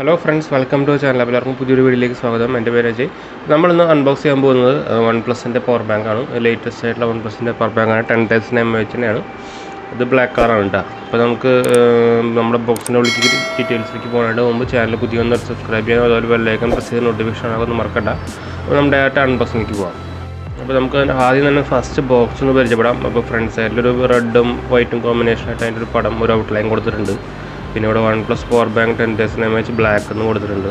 Hello friends, welcome to channel. എല്ലാവർക്കും പുതിയൊരു വീഡിയോയിലേക്ക് സ്വാഗതം. എൻ്റെ പേര് അജയ്. നമ്മളിന്ന് അൺബോക്സ് ചെയ്യാൻ പോകുന്നത് OnePlusൻ്റെ പവർ ബാങ്കാണ്. ലേറ്റസ്റ്റ് ആയിട്ടുള്ള OnePlusൻ്റെ പവർ ബാങ്കാണ്. 10,000 mAhയാണ്. ഇത് ബ്ലാക്ക് കളറാണ് കേട്ടോ. അപ്പോൾ നമുക്ക് നമ്മുടെ ബോക്സിൻ്റെ ഉള്ളിലേക്ക് ഡീറ്റെയിൽസിലേക്ക് പോകാനായിട്ട് മുമ്പ് ചാനൽ പുതിയ ഒന്ന് സബ്സ്ക്രൈബ് ചെയ്യാൻ, അതുപോലെ ബെല്ലൈക്കൺ പ്രസ് ചെയ്ത് നോട്ടിഫിക്കേഷൻ ആകുമെന്ന് മറക്കണ്ട. അപ്പോൾ നമ്മുടെ ഡയറക്റ്റ് അൺബോക്സിലേക്ക് പോകാം. അപ്പോൾ നമുക്ക് ആദ്യം തന്നെ ഫസ്റ്റ് ബോക്സ് ഒന്ന് പരിചയപ്പെടാം. അപ്പോൾ ഫ്രണ്ട് സൈഡിലൊരു റെഡും വൈറ്റും കോമ്പിനേഷനായിട്ട് അതിൻ്റെ ഒരു പടം, ഒരു ഔട്ട്ലൈൻ കൊടുത്തിട്ടുണ്ട്. പിന്നെ ഇവിടെ OnePlus power bank 10,000 mAh black എന്ന് കൊടുത്തിട്ടുണ്ട്.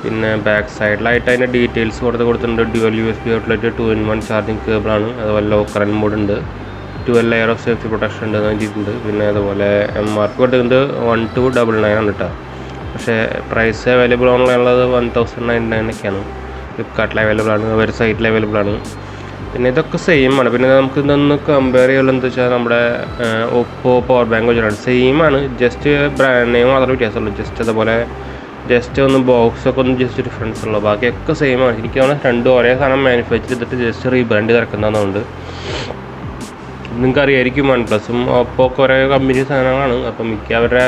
പിന്നെ ബാക്ക് സൈഡിലായിട്ട് അതിൻ്റെ ഡീറ്റെയിൽസ് കൊടുത്തിട്ടുണ്ട്. Dual USB outlet, 2-in-1 charging കേബിളാണ്. അതുപോലെ ലോ കറൻറ്റ് മോഡ് ഉണ്ട്. 12 ലെയർ ഓഫ് സേഫ്റ്റി പ്രൊട്ടക്ഷൻ ഉണ്ട് എന്ന് ചെയ്തിട്ടുണ്ട്. പിന്നെ അതുപോലെ MRP കൊടുത്തിട്ടുണ്ട് 1299 ആണ് കേട്ടോ. പക്ഷേ പ്രൈസ് അവൈലബിൾ ഓൺലൈനുള്ളത് 1099 ഒക്കെയാണ്. ഫ്ലിപ്കാർട്ടിൽ അവൈലബിൾ ആണ്, ഒരു സൈറ്റിൽ അവൈലബിൾ ആണ്. പിന്നെ ഇതൊക്കെ സെയിം ആണ്. പിന്നെ നമുക്ക് ഇതൊന്ന് കമ്പയർ ചെയ്യുള്ളൂ എന്താ വെച്ചാൽ നമ്മുടെ ഒപ്പോ പവർ ബാങ്ക് വെച്ചിട്ടാണ് സെയിം ആണ്. ജസ്റ്റ് ബ്രാൻഡ് നെയിം മാത്രമേ വ്യത്യാസമുള്ളൂ. ജസ്റ്റ് അതുപോലെ ജസ്റ്റ് ഒന്ന് ബോക്സൊക്കെ ഒന്ന് ജസ്റ്റ് ഡിഫറൻസ് ഉള്ളൂ. ബാക്കിയൊക്കെ സെയിം ആണ്. എനിക്ക് തോന്നുന്നു രണ്ടും ഒരേ സാധനം മാനുഫാക്ചർ ചെയ്തിട്ട് ജസ്റ്റ് റീബ്രാൻഡ് ഇറക്കുന്നതുകൊണ്ട് നിങ്ങൾക്ക് അറിയായിരിക്കും. OnePlusഉം Oppo ഒക്കെ ഒരേ കമ്പനി സാധനങ്ങളാണ്. അപ്പം മിക്ക അവരുടെ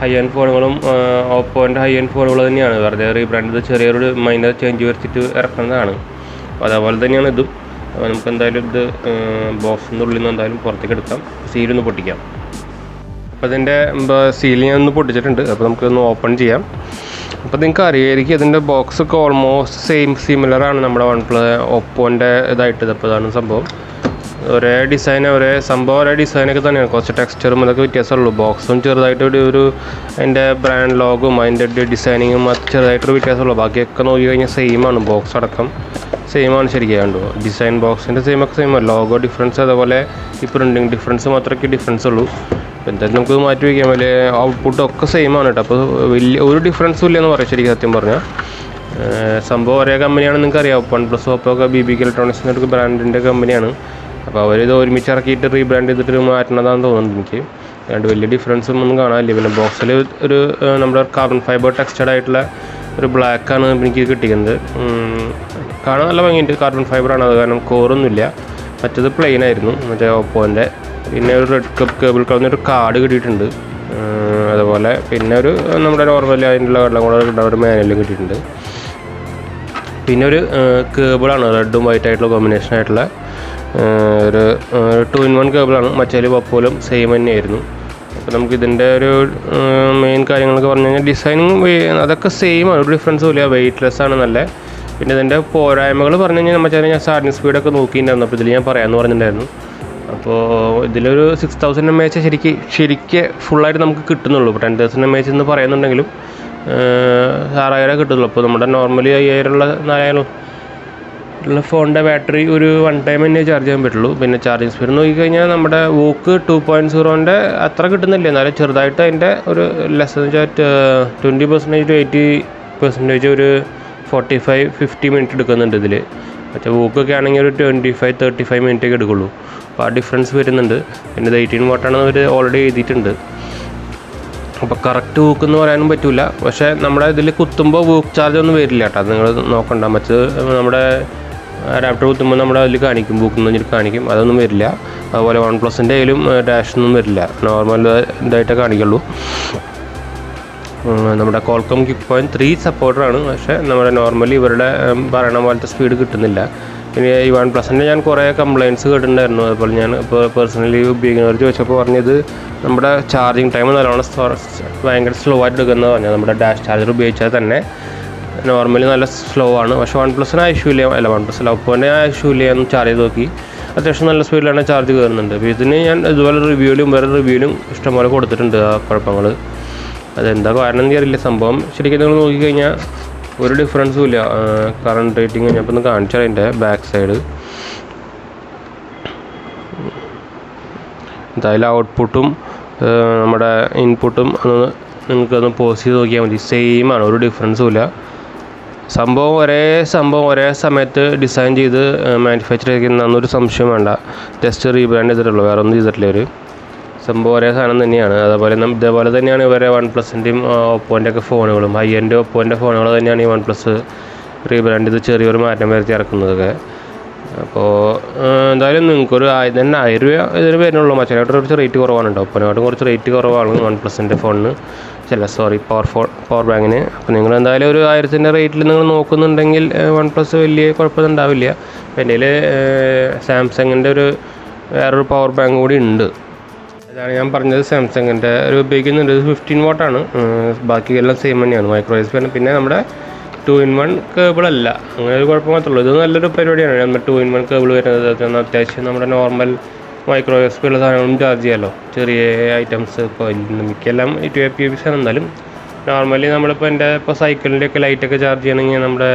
ഹൈ എൻഡ് ഫോണുകളും ഓപ്പോൻ്റെ ഹൈ എൻഡ് ഫോണുകൾ തന്നെയാണ്. വെറുതെ റീബ്രാൻഡ് ചെയ്ത് ചെറിയൊരു മൈനർ ചേഞ്ച് വരുത്തിയിട്ട് ഇറക്കുന്നതാണ്. അപ്പോൾ അതേപോലെ തന്നെയാണ് ഇതും. അപ്പോൾ നമുക്ക് എന്തായാലും ഇത് ബോക്സിൻ്റെ ഉള്ളിൽ നിന്ന് എന്തായാലും പുറത്തേക്ക് എടുക്കാം. സീലൊന്ന് പൊട്ടിക്കാം. അപ്പോൾ ഇതിൻ്റെ സീൽ ഞാൻ ഒന്ന് പൊട്ടിച്ചിട്ടുണ്ട്. അപ്പോൾ നമുക്കൊന്ന് ഓപ്പൺ ചെയ്യാം. അപ്പോൾ നിങ്ങൾക്ക് അറിയായിരിക്കും ഇതിൻ്റെ ബോക്സൊക്കെ ഓൾമോസ്റ്റ് സിമിലറാണ് നമ്മുടെ ഒപ്പോൻ്റെ ഇതായിട്ട്. അപ്പോൾ ഇതാണ് സംഭവം. ഒരേ ഡിസൈൻ, ഒരേ ഡിസൈനൊക്കെ തന്നെയാണ്. കുറച്ച് ടെക്സ്ചറും അതൊക്കെ വ്യത്യാസമുള്ളൂ. ബോക്സും ചെറുതായിട്ട് ഒരു അതിൻ്റെ ബ്രാൻഡ് ലോഗും അതിൻ്റെ ഡിസൈനിങ്ങും ചെറുതായിട്ടൊരു വ്യത്യാസമുള്ളൂ. ബാക്കിയൊക്കെ നോക്കി കഴിഞ്ഞാൽ സെയിമാണ്. ബോക്സ് അടക്കം സെയിമാണ് ശരിക്കും കണ്ടു. ഡിസൈൻ ബോക്സിൻ്റെ സെയിമാണ്. ലോഗോ ഡിഫറൻസ്, അതുപോലെ ഈ പ്രിൻറ്റിങ് ഡിഫറൻസ് മാത്രമേ ഡിഫറൻസ് ഉള്ളൂ. അപ്പോൾ എന്തായാലും നമുക്ക് മാറ്റി വയ്ക്കാം. വലിയ ഔട്ട്പുട്ടൊക്കെ സെയിമാണ് കേട്ടോ. അപ്പോൾ വലിയ ഒരു ഡിഫറൻസും ഇല്ലയെന്ന് പറയാം ശരിക്കും സത്യം പറഞ്ഞാൽ. സംഭവം ഒരേ കമ്പനിയാണ്. നിങ്ങൾക്ക് അറിയാം, OnePlus Oppo ഒക്കെ BBK ഇലക്ട്രോണിക്സ് എന്നൊരു ബ്രാൻഡിൻ്റെ കമ്പനിയാണ്. അപ്പോൾ അവരിത് ഒരുമിച്ച് ഇറക്കിയിട്ട് റീബ്രാൻഡ് ചെയ്തിട്ട് മാറ്റണതാണെന്ന് തോന്നുന്നുണ്ട് എനിക്ക്. അതുകൊണ്ട് വലിയ ഡിഫറൻസും ഒന്നും കാണാനില്ല. പിന്നെ ബോക്സിൽ ഒരു നമ്മുടെ കാർബൺ ഫൈബർ ടെക്സ്റ്റഡ് ആയിട്ടുള്ള ഒരു ബ്ലാക്കാണ് എനിക്ക് കിട്ടിക്കുന്നത്. കാണാൻ നല്ല ഭംഗിയുണ്ട്. കാർബൺ ഫൈബറാണ് അത്, കാരണം കോറൊന്നുമില്ല. മറ്റേത് പ്ലെയിൻ ആയിരുന്നു മറ്റേ ഓപ്പോൻ്റെ. പിന്നെ ഒരു റെഡ് കേബിൾ കളഞ്ഞൊരു കാർഡ് കിട്ടിയിട്ടുണ്ട്. അതുപോലെ പിന്നെ ഒരു നമ്മുടെ നോർമൽ അതിനുള്ള വെള്ളം കൂടെ ഒരു മാനുവലും കിട്ടിയിട്ടുണ്ട്. പിന്നെ ഒരു കേബിളാണ് റെഡും വൈറ്റ് ആയിട്ടുള്ള കോമ്പിനേഷൻ ആയിട്ടുള്ള ഒരു 2-in-1 കേബിളാണ്. മറ്റേ ഒപ്പോയിലും സെയിം തന്നെയായിരുന്നു. അപ്പോൾ നമുക്ക് ഇതിൻ്റെ ഒരു മെയിൻ കാര്യങ്ങളൊക്കെ പറഞ്ഞു കഴിഞ്ഞാൽ ഡിസൈനിങ് അതൊക്കെ സെയിമാണ്, ഒരു ഡിഫറൻസും ഇല്ല. വെയ്റ്റ്ലെസ് ആണ് നല്ല. പിന്നെ ഇതിൻ്റെ പോരായ്മകൾ പറഞ്ഞു കഴിഞ്ഞാൽ മറ്റേ ഞാൻ ചാർജിങ് സ്പീഡൊക്കെ നോക്കിയിട്ടുണ്ടായിരുന്നു. അപ്പോൾ ഇതിൽ ഞാൻ പറയാമെന്ന് പറഞ്ഞിട്ടുണ്ടായിരുന്നു. അപ്പോൾ ഇതിലൊരു 6,000 mAh ശരിക്ക് ഫുള്ളായിട്ട് നമുക്ക് കിട്ടുന്നുള്ളൂ. ഇപ്പോൾ 10,000 mAh എന്ന് പറയുന്നുണ്ടെങ്കിലും 6,000 കിട്ടുന്നുള്ളൂ. അപ്പോൾ നമ്മുടെ നോർമലി 5,000 4,000 ഉള്ള ഫോണിൻ്റെ ബാറ്ററി ഒരു 1 ടൈം തന്നെ ചാർജ് ചെയ്യാൻ പറ്റുള്ളൂ. പിന്നെ ചാർജിങ് സ്പീഡ് നോക്കിക്കഴിഞ്ഞാൽ നമ്മുടെ വോക്ക് 2.0ൻ്റെ അത്ര കിട്ടുന്നില്ല. എന്നാലും ചെറുതായിട്ട് അതിൻ്റെ ഒരു ലെസ് എന്ന് വെച്ചാൽ 20% to 80% ഒരു 45-50 മിനിറ്റ് എടുക്കുന്നുണ്ട് ഇതിൽ. മറ്റേ വോക്കൊക്കെ ആണെങ്കിൽ ഒരു 25-35 മിനിറ്റ് ഒക്കെ എടുക്കുള്ളൂ. അപ്പോൾ ആ ഡിഫറൻസ് വരുന്നുണ്ട്. പിന്നെ ഇത് 18 വാട്ടാണ് അവർ ഓൾറെഡി എഴുതിയിട്ടുണ്ട്. അപ്പോൾ കറക്റ്റ് വൂക്ക് എന്ന് പറയാനും പറ്റില്ല. പക്ഷേ നമ്മുടെ ഇതിൽ കുത്തുമ്പോൾ വൂക്ക് ചാർജ് ഒന്നും വരില്ല കേട്ടോ. അത് നിങ്ങൾ നോക്കണ്ട. മറ്റത് നമ്മുടെ അഡാപ്റ്റർ കുത്തുമ്പോൾ നമ്മുടെ അതിൽ കാണിക്കും, വൂക്ക് എന്ന് പറഞ്ഞിട്ട് കാണിക്കും. അതൊന്നും വരില്ല. അതുപോലെ OnePlusൻ്റെ കയ്യിലും ഡാഷൊന്നും വരില്ല. നോർമൽ ഇതായിട്ടേ കാണിക്കുള്ളൂ. നമ്മുടെ Qualcomm 3 സപ്പോർട്ടറാണ്. പക്ഷേ നമ്മുടെ നോർമലി ഇവരുടെ പറയണ പോലത്തെ സ്പീഡ് കിട്ടുന്നില്ല. പിന്നെ ഈ OnePlusൻ്റെ ഞാൻ കുറേ കംപ്ലയിൻറ്റ്സ് കേട്ടിട്ടുണ്ടായിരുന്നു. അതുപോലെ ഞാൻ ഇപ്പോൾ പേഴ്സണലി ഉപയോഗിക്കുന്നവർ ചോദിച്ചപ്പോൾ പറഞ്ഞത് നമ്മുടെ ചാർജിങ് ടൈം നല്ലോണം ഭയങ്കര സ്ലോ ആയിട്ട് എടുക്കുന്നത് പറഞ്ഞാൽ. നമ്മുടെ ഡാഷ് ചാർജർ ഉപയോഗിച്ചാൽ തന്നെ നോർമലി നല്ല സ്ലോ ആണ്. പക്ഷേ OnePlusന് ഇഷ്യൂ അല്ല OnePlus ഒപ്പോൻ്റെ ഇഷ്യൂ ഇല്ല. ഞാൻ ചാർജ് ചെയ്ത് നോക്കി, അത്യാവശ്യം നല്ല സ്പീഡിലാണ് ചാർജ് കയറുന്നുണ്ട്. അപ്പോൾ ഇതിന് ഞാൻ ഇതുപോലെ വേറെ റിവ്യൂവിലും ഇഷ്ടംപോലെ കൊടുത്തിട്ടുണ്ട് ആ കുഴപ്പങ്ങൾ. അതെന്താ കാരണം എന്ന് അറിയില്ല. സംഭവം ശരിക്കും നിങ്ങൾ നോക്കിക്കഴിഞ്ഞാൽ ഒരു ഡിഫറൻസും ഇല്ല. കറണ്ട് റേറ്റിംഗ് ഞാനിപ്പോൾ ഒന്ന് കാണിച്ചാൽ അതിൻ്റെ ബാക്ക് സൈഡ് എന്തായാലും ഔട്ട്പുട്ടും നമ്മുടെ ഇൻപുട്ടും ഒന്ന് നിങ്ങൾക്കൊന്ന് പോസ് ചെയ്ത് നോക്കിയാൽ മതി. സെയിമാണ്, ഒരു ഡിഫറൻസും ഇല്ല. സംഭവം ഒരേ സമയത്ത് ഡിസൈൻ ചെയ്ത് മാനുഫാക്ചർ ചെയ്തിരിക്കുന്നൊരു സംശയം വേണ്ട. ജസ്റ്റ് റീബ്രാൻഡ് ചെയ്തിട്ടുള്ളൂ, വേറെ ഒന്നും ചെയ്തിട്ടില്ല. ഒരു സംഭവം ഒരേ സാധനം തന്നെയാണ്. ഇതേപോലെ തന്നെയാണ് ഇവരെ OnePlusൻ്റെയും ഓപ്പോൻ്റെ ഒക്കെ ഫോണുകളും. ഹൈ എൻഡ് ഓപ്പോൻ്റെ ഫോണുകൾ തന്നെയാണ് ഈ OnePlus റീബ്രാൻഡ് ചെയ്ത് ചെറിയൊരു മാറ്റം വരുത്തി ഇറക്കുന്നതൊക്കെ. അപ്പോൾ എന്തായാലും നിങ്ങൾക്കൊരു തന്നെ 1000 രൂപ ഇതിന് വരുന്നുള്ളൂ. മറ്റേനായിട്ട് കുറച്ച് റേറ്റ് കുറവാണ് കേട്ടോ. ഒപ്പനായിട്ടും കുറച്ച് റേറ്റ് കുറവാണ് വൺ+ൻ്റെ ഫോണിന്, പവർ ബാങ്കിന്. അപ്പോൾ നിങ്ങൾ എന്തായാലും ഒരു 1000ൻ്റെ റേറ്റിൽ നിങ്ങൾ നോക്കുന്നുണ്ടെങ്കിൽ വൺ+, വലിയ കുഴപ്പമൊന്നും ഉണ്ടാവില്ല. അപ്പോൾ എൻ്റെ കയ്യിൽ സാംസങ്ങിൻ്റെ വേറൊരു പവർ ബാങ്ക് കൂടി ഉണ്ട്. അതാണ് ഞാൻ പറഞ്ഞത്, സാംസങ്ങിൻ്റെ ഉപയോഗിക്കുന്നുണ്ട്. ഇത് 15 വാട്ടാണ്. ബാക്കിയെല്ലാം സെയിം തന്നെയാണ്, മൈക്രോ USB ആണ്. പിന്നെ നമ്മുടെ 2-in-1 കേബിൾ അല്ല, അങ്ങനെ ഒരു കുഴപ്പം മാത്രമേ ഉള്ളൂ. ഇത് നല്ലൊരു പരിപാടിയാണ്. നമ്മൾ 2-in-1 കേബിൾ വരുന്നത് അത്യാവശ്യം നമ്മുടെ നോർമൽ മൈക്രോ USB ഉള്ള സാധനങ്ങളും ചാർജ് ചെയ്യാമല്ലോ. ചെറിയ ഐറ്റംസ് ഇപ്പോൾ മിക്കെല്ലാം 250 ആണ്. എന്നാലും നോർമലി നമ്മളിപ്പോൾ ഇപ്പോൾ സൈക്കിളിൻ്റെയൊക്കെ ലൈറ്റൊക്കെ ചാർജ് ചെയ്യണമെങ്കിൽ നമ്മുടെ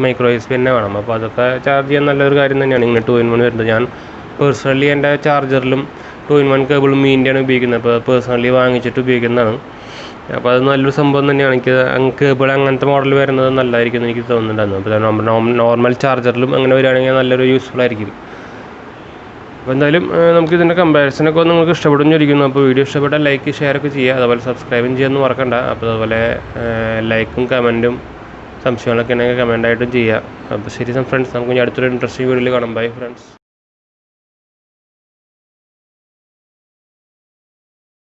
മൈക്രോ USB തന്നെ വേണം. അപ്പോൾ അതൊക്കെ ചാർജ് ചെയ്യാൻ നല്ലൊരു കാര്യം തന്നെയാണ് ഇങ്ങനെ 2-in-1 വരുന്നത്. ഞാൻ പേഴ്സണലി എൻ്റെ ചാർജറിലും 2-in-1 കേബിളും മീൻ്റെയാണ് ഉപയോഗിക്കുന്നത്. അപ്പോൾ പേഴ്സണലി വാങ്ങിച്ചിട്ട് ഉപയോഗിക്കുന്നതാണ്. അപ്പോൾ അത് നല്ലൊരു സംഭവം തന്നെയാണ്. എനിക്ക് കേബിൾ അങ്ങനത്തെ മോഡൽ വരുന്നത് നല്ലതായിരിക്കും എന്ന് എനിക്ക് തോന്നുന്നുണ്ടായിരുന്നു. അപ്പോൾ നോർമൽ ചാർജറിലും അങ്ങനെ വരികയാണെങ്കിൽ നല്ലൊരു യൂസ്ഫുൾ ആയിരിക്കും. അപ്പോൾ എന്തായാലും നമുക്കിതിൻ്റെ കമ്പാരിസനൊക്കെ നിങ്ങൾക്ക് ഇഷ്ടപ്പെടുന്നിരിക്കുന്നു. അപ്പോൾ വീഡിയോ ഇഷ്ടപ്പെട്ടാൽ ലൈക്ക് ഷെയറൊക്കെ ചെയ്യുക, അതുപോലെ സബ്സ്ക്രൈബും ചെയ്യാമെന്ന് മറക്കണ്ട. അപ്പോൾ അതുപോലെ ലൈക്കും കമൻറ്റും സംശയങ്ങളൊക്കെ ഉണ്ടെങ്കിൽ കമൻ്റായിട്ടും ചെയ്യുക. അപ്പോൾ ശരി ഫ്രണ്ട്സ്, നമുക്ക് ഇനി അടുത്തൊരു ഇൻട്രസ്റ്റിംഗ് വീഡിയോയിൽ കാണാം. Bye friends.